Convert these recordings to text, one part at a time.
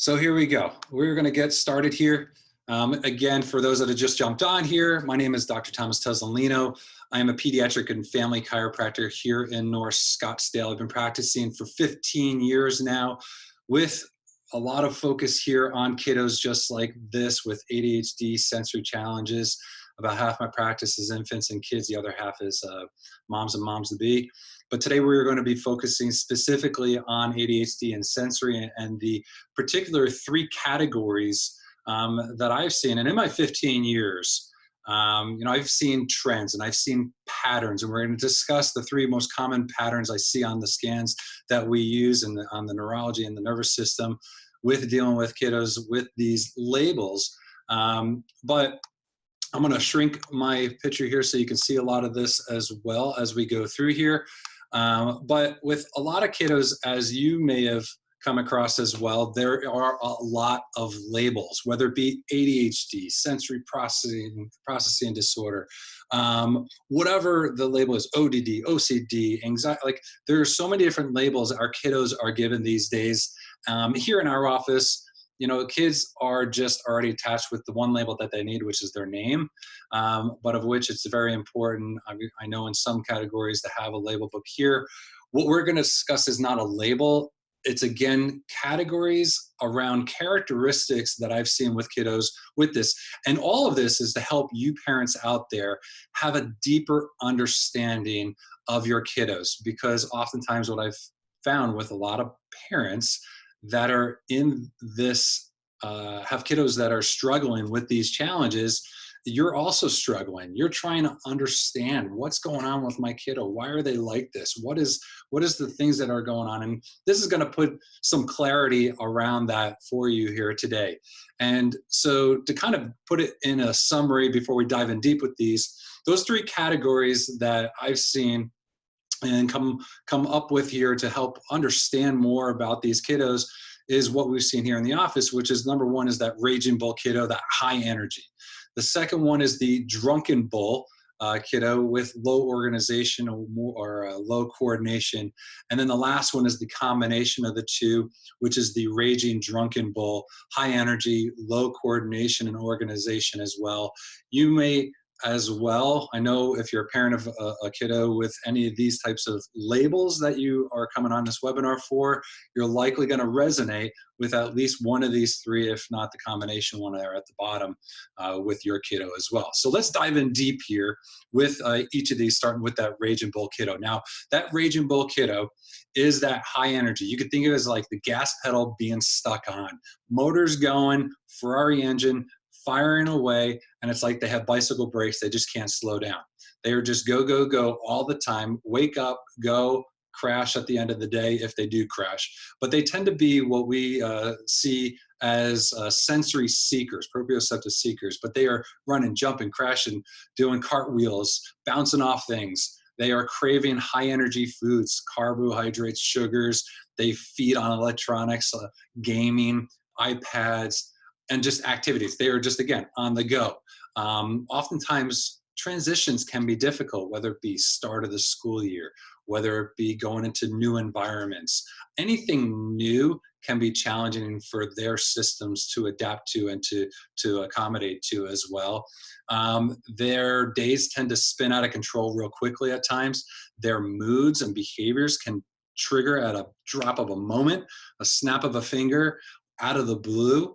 So here we go. We're going to get started here. Again, for those that have just jumped on here, my name is Dr. Thomas Tesolino. I am a pediatric and family chiropractor here in North Scottsdale. I've been practicing for 15 years now with a lot of focus here on kiddos just like this with ADHD sensory challenges. About half my practice is infants and kids. The other half is moms and moms-to-be. But today we're going to be focusing specifically on ADHD and sensory and the particular three categories that I've seen. And in my 15 years, I've seen trends and I've seen patterns, and we're going to discuss the three most common patterns I see on the scans that we use on the neurology and the nervous system with dealing with kiddos with these labels. But I'm going to shrink my picture here so you can see a lot of this as well as we go through here. But with a lot of kiddos, as you may have come across as well, there are a lot of labels, whether it be ADHD, sensory processing disorder, whatever the label is, ODD, OCD, anxiety. Like, there are so many different labels our kiddos are given these days. Here in our office, kids are just already attached with the one label that they need, which is their name, but of which it's very important. I know in some categories to have a label book here. What we're going to discuss is not a label. It's, again, categories around characteristics that I've seen with kiddos with this. And all of this is to help you parents out there have a deeper understanding of your kiddos, because oftentimes what I've found with a lot of parents that are in this, have kiddos that are struggling with these challenges, you're also struggling. You're trying to understand what's going on with my kiddo. Why are they like this? What is the things that are going on? And this is going to put some clarity around that for you here today. And so to kind of put it in a summary before we dive in deep with these, those three categories that I've seen and come up with here to help understand more about these kiddos is what we've seen here in the office, which is number one is that raging bull kiddo, that high energy. The second one is the drunken bull kiddo with low organization or low coordination. And then the last one is the combination of the two, which is the raging drunken bull, high energy, low coordination and organization as well. You may as well, I know if you're a parent of a kiddo with any of these types of labels that you are coming on this webinar for, you're likely going to resonate with at least one of these three, if not the combination one there at the bottom with your kiddo as well. So let's dive in deep here with each of these, starting with that raging bull kiddo. Now, that raging bull kiddo is that high energy. You could think of it as like the gas pedal being stuck on, motors going, Ferrari engine, firing away, and it's like they have bicycle brakes. They just can't slow down. They are just go, go, go all the time. Wake up, go, crash at the end of the day if they do crash. But they tend to be what we see as sensory seekers, proprioceptive seekers. But they are running, jumping, crashing, doing cartwheels, bouncing off things. They are craving high energy foods, carbohydrates, sugars. They feed on electronics, gaming, iPads, and just activities. They are just, again, on the go. Oftentimes, transitions can be difficult, whether it be start of the school year, whether it be going into new environments. Anything new can be challenging for their systems to adapt to and to accommodate to as well. Their days tend to spin out of control real quickly at times. Their moods and behaviors can trigger at a drop of a moment, a snap of a finger, out of the blue.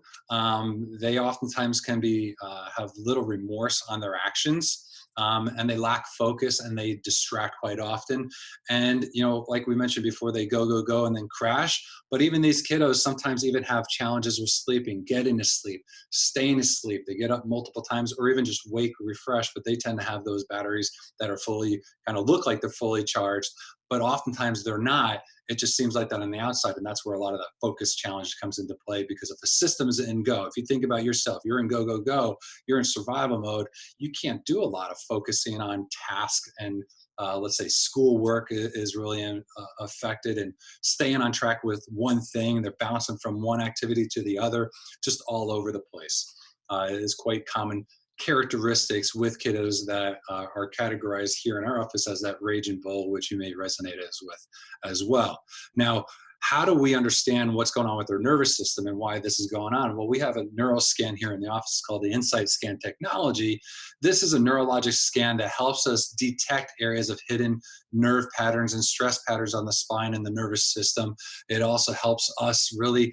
They oftentimes can be have little remorse on their actions, and they lack focus and they distract quite often. And like we mentioned before, they go, go, go and then crash. But even these kiddos sometimes even have challenges with sleeping, getting to sleep, staying asleep. They get up multiple times or even just wake refreshed, but they tend to have those batteries that are fully, kind of look like they're fully charged, but oftentimes they're not. It just seems like that on the outside, and that's where a lot of that focus challenge comes into play, because if the system is in go, if you think about yourself, you're in go, go, go, you're in survival mode, you can't do a lot of focusing on task and let's say schoolwork is really affected, and staying on track with one thing. They're bouncing from one activity to the other, just all over the place. It is quite common characteristics with kiddos that are categorized here in our office as that raging bull, which you may resonate with as well. Now, how do we understand what's going on with their nervous system and why this is going on? Well, we have a neural scan here in the office called the Insight Scan technology. This is a neurologic scan that helps us detect areas of hidden nerve patterns and stress patterns on the spine and the nervous system. It also helps us really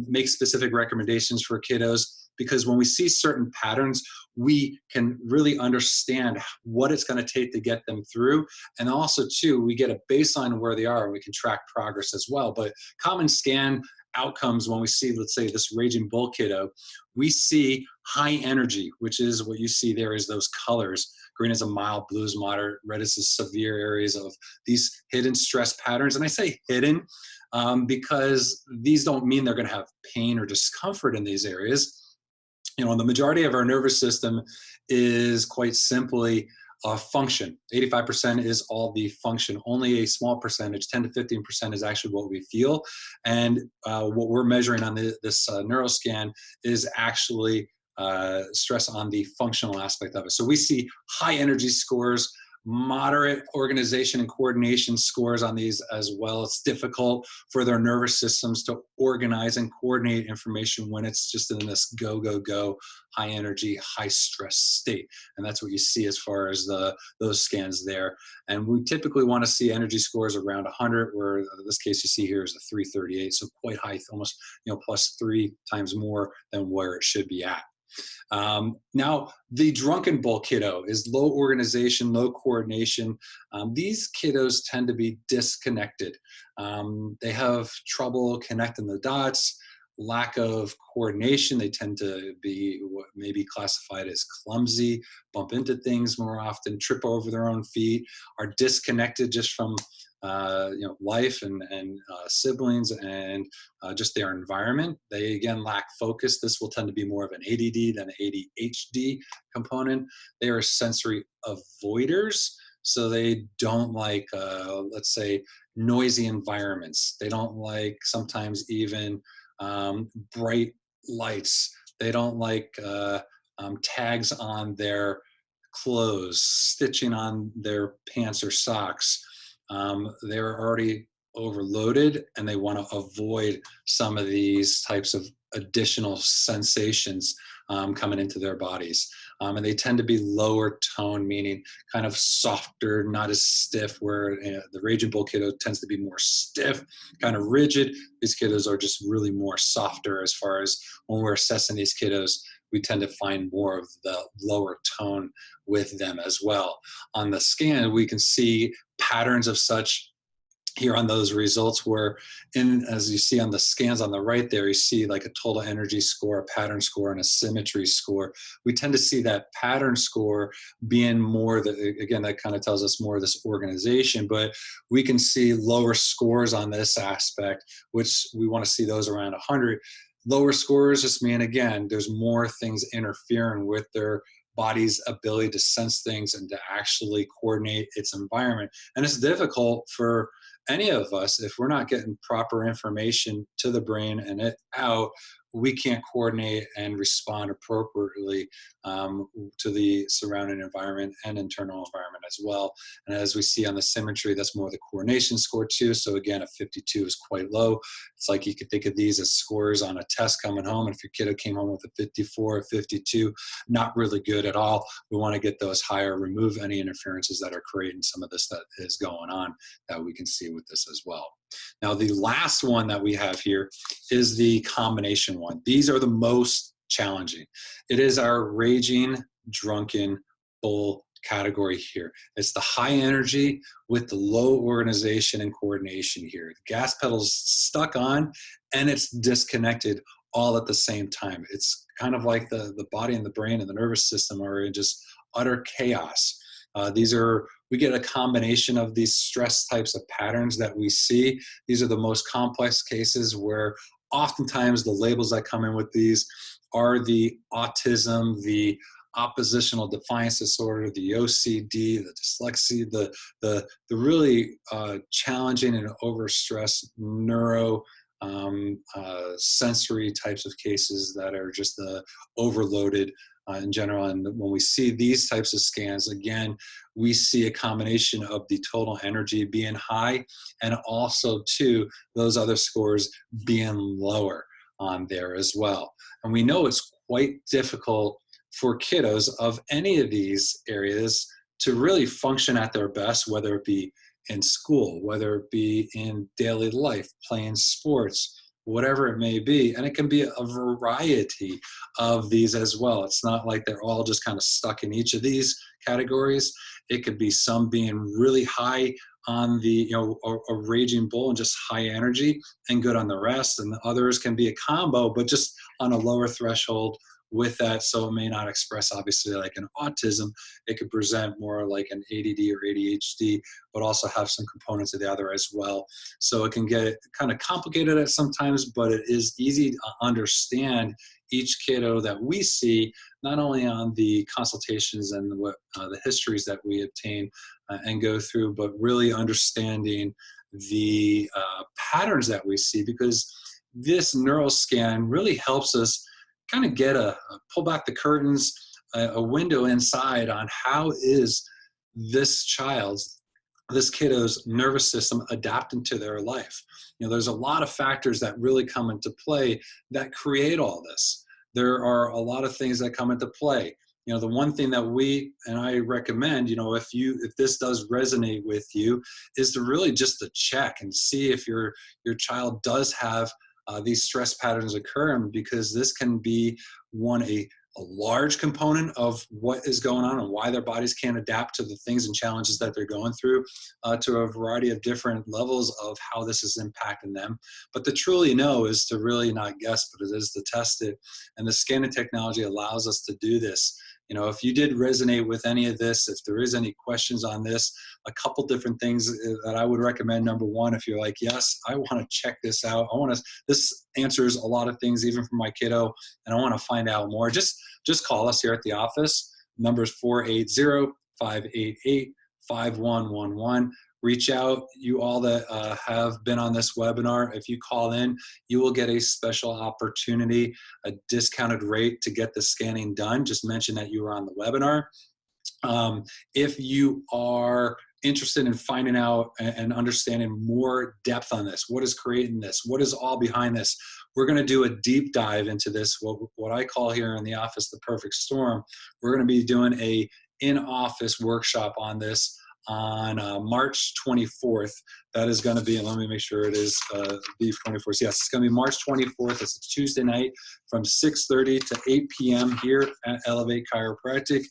make specific recommendations for kiddos, because when we see certain patterns, we can really understand what it's going to take to get them through. And also, too, we get a baseline of where they are and we can track progress as well. But common scan outcomes when we see, let's say, this raging bull kiddo, we see high energy, which is what you see there is those colors. Green is a mild, blue is moderate, red is the severe areas of these hidden stress patterns. And I say hidden because these don't mean they're going to have pain or discomfort in these areas. The majority of our nervous system is quite simply function. 85% is all the function. Only a small percentage, 10 to 15%, is actually what we feel. And what we're measuring on this neuroscan is actually stress on the functional aspect of it. So we see high energy scores, moderate organization and coordination scores on these as well. It's difficult for their nervous systems to organize and coordinate information when it's just in this go, go, go, high energy, high stress state. And that's what you see as far as those scans there. And we typically want to see energy scores around 100, where in this case you see here is a 338, so quite high, almost plus 3 times more than where it should be at. Now, the drunken bull kiddo is low organization, low coordination. These kiddos tend to be disconnected. They have trouble connecting the dots, lack of coordination. They tend to be what may be classified as clumsy, bump into things more often, trip over their own feet, are disconnected just from life and siblings and just their environment. They again lack focus. This will tend to be more of an ADD than an ADHD component. They are sensory avoiders, so they don't like, let's say, noisy environments. They don't like sometimes even bright lights. They don't like tags on their clothes, stitching on their pants or socks. They're already overloaded and they want to avoid some of these types of additional sensations coming into their bodies. And they tend to be lower tone, meaning kind of softer, not as stiff, where the raging bull kiddo tends to be more stiff, kind of rigid. These kiddos are just really more softer. As far as when we're assessing these kiddos, we tend to find more of the lower tone with them as well. On the scan, we can see patterns of such here on those results, where as you see on the scans on the right there, you see like a total energy score, a pattern score, and a symmetry score. We tend to see that pattern score being more, again, that kind of tells us more of this organization, but we can see lower scores on this aspect, which we want to see those around 100. Lower scores just mean, again, there's more things interfering with their body's ability to sense things and to actually coordinate its environment. And it's difficult for any of us if we're not getting proper information to the brain and it out. We can't coordinate and respond appropriately to the surrounding environment and internal environment as well. And as we see on the symmetry, that's more the coordination score too. So again, a 52 is quite low. It's like you could think of these as scores on a test coming home. And if your kiddo came home with a 54 or 52, not really good at all. We want to get those higher, remove any interferences that are creating some of this that is going on that we can see with this as well. Now, the last one that we have here is the combination one. These are the most challenging. It is our raging, drunken bull category here. It's the high energy with the low organization and coordination here. The gas pedal's stuck on and it's disconnected all at the same time. It's kind of like the body and the brain and the nervous system are in just utter chaos. We get a combination of these stress types of patterns that we see. These are the most complex cases where oftentimes the labels that come in with these are the autism, the oppositional defiance disorder, the OCD, the dyslexia, the really challenging and overstressed neuro sensory types of cases that are just the overloaded in general. And when we see these types of scans, again, we see a combination of the total energy being high and also too those other scores being lower on there as well. And we know it's quite difficult for kiddos of any of these areas to really function at their best, whether it be in school, whether it be in daily life, playing sports, whatever it may be. And it can be a variety of these as well. It's not like they're all just kind of stuck in each of these categories. It could be some being really high on the, a raging bull and just high energy and good on the rest. And the others can be a combo, but just on a lower threshold with that. So it may not express obviously like an autism. It could present more like an ADD or ADHD, but also have some components of the other as well. So it can get kind of complicated at sometimes, but it is easy to understand each kiddo that we see, not only on the consultations and the histories that we obtain and go through, but really understanding the patterns that we see, because this neural scan really helps us kind of get pull back the curtains, a window inside on how is this kiddo's nervous system adapting to their life. There's a lot of factors that really come into play that create all this. There are a lot of things that come into play. The one thing that I recommend, if this does resonate with you, is to really just to check and see if your child does have these stress patterns occurring, because this can be a large component of what is going on and why their bodies can't adapt to the things and challenges that they're going through, to a variety of different levels of how this is impacting them. But to truly know is to really not guess, but it is to test it. And the scanning technology allows us to do this. If you did resonate with any of this, if there is any questions on this, a couple different things that I would recommend. Number one, if you're like, yes, I want to check this out. This answers a lot of things, even for my kiddo, and I want to find out more. Just call us here at the office. Number's 480-588-5111. Reach out. You all that have been on this webinar, if you call in, you will get a special opportunity, a discounted rate to get the scanning done. Just mention that you were on the webinar. If you are interested in finding out and understanding more depth on this, what is creating this, what is all behind this, we're going to do a deep dive into this, what I call here in the office the perfect storm. We're going to be doing a in-office workshop on this on March 24th. That is going to be, and let me make sure it is the 24th. Yes, it's going to be March 24th. It's a Tuesday night from 6:30 to 8 p.m. here at Elevate Chiropractic.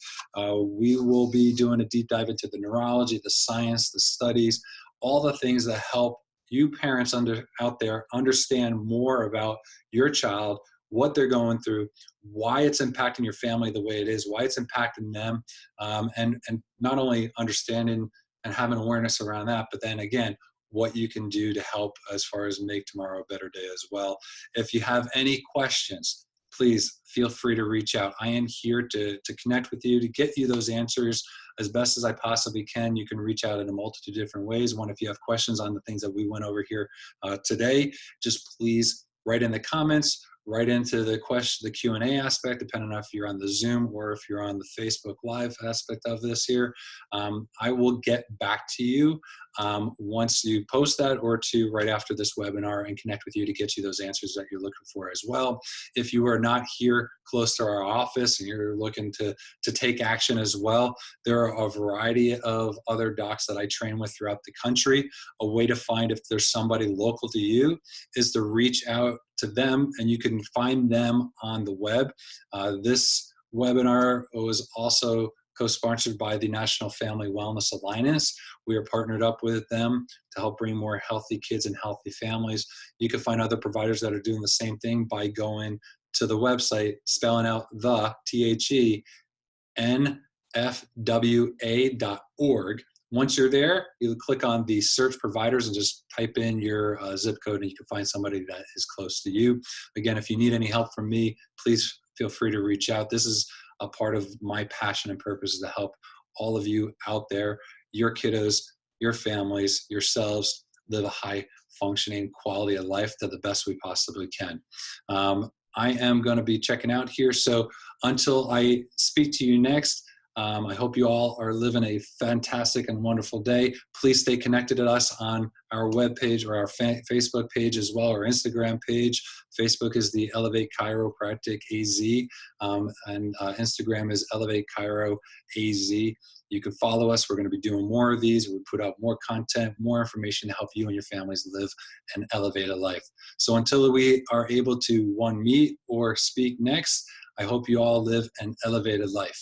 We will be doing a deep dive into the neurology, the science, the studies, all the things that help you parents out there understand more about your child, what they're going through, why it's impacting your family the way it is, why it's impacting them, and not only understanding and having awareness around that, but then again, what you can do to help as far as make tomorrow a better day as well. If you have any questions, please feel free to reach out. I am here to connect with you, to get you those answers as best as I possibly can. You can reach out in a multitude of different ways. One, if you have questions on the things that we went over here today, just please write in the comments, right into the Q&A aspect, depending on if you're on the Zoom or if you're on the Facebook Live aspect of this here. I will get back to you once you post that, or to right after this webinar, and connect with you to get you those answers that you're looking for as well. If you are not here close to our office and you're looking to take action as well, there are a variety of other docs that I train with throughout the country. A way to find if there's somebody local to you is to reach out to them, and you can find them on the web. This webinar was also co-sponsored by the National Family Wellness Alliance. We are partnered up with them to help bring more healthy kids and healthy families. You can find other providers that are doing the same thing by going to the website, spelling out the THENFWA.org. Once you're there, you click on the search providers and just type in your zip code, and you can find somebody that is close to you. Again, if you need any help from me, please feel free to reach out. This is a part of my passion and purpose, is to help all of you out there, your kiddos, your families, yourselves, live a high functioning quality of life to the best we possibly can. I am going to be checking out here. So until I speak to you next, I hope you all are living a fantastic and wonderful day. Please stay connected to us on our webpage or our Facebook page as well, our Instagram page. Facebook is the Elevate Chiropractic AZ, and Instagram is Elevate Chiro AZ. You can follow us. We're going to be doing more of these. We put out more content, more information to help you and your families live an elevated life. So until we are able to meet or speak next, I hope you all live an elevated life.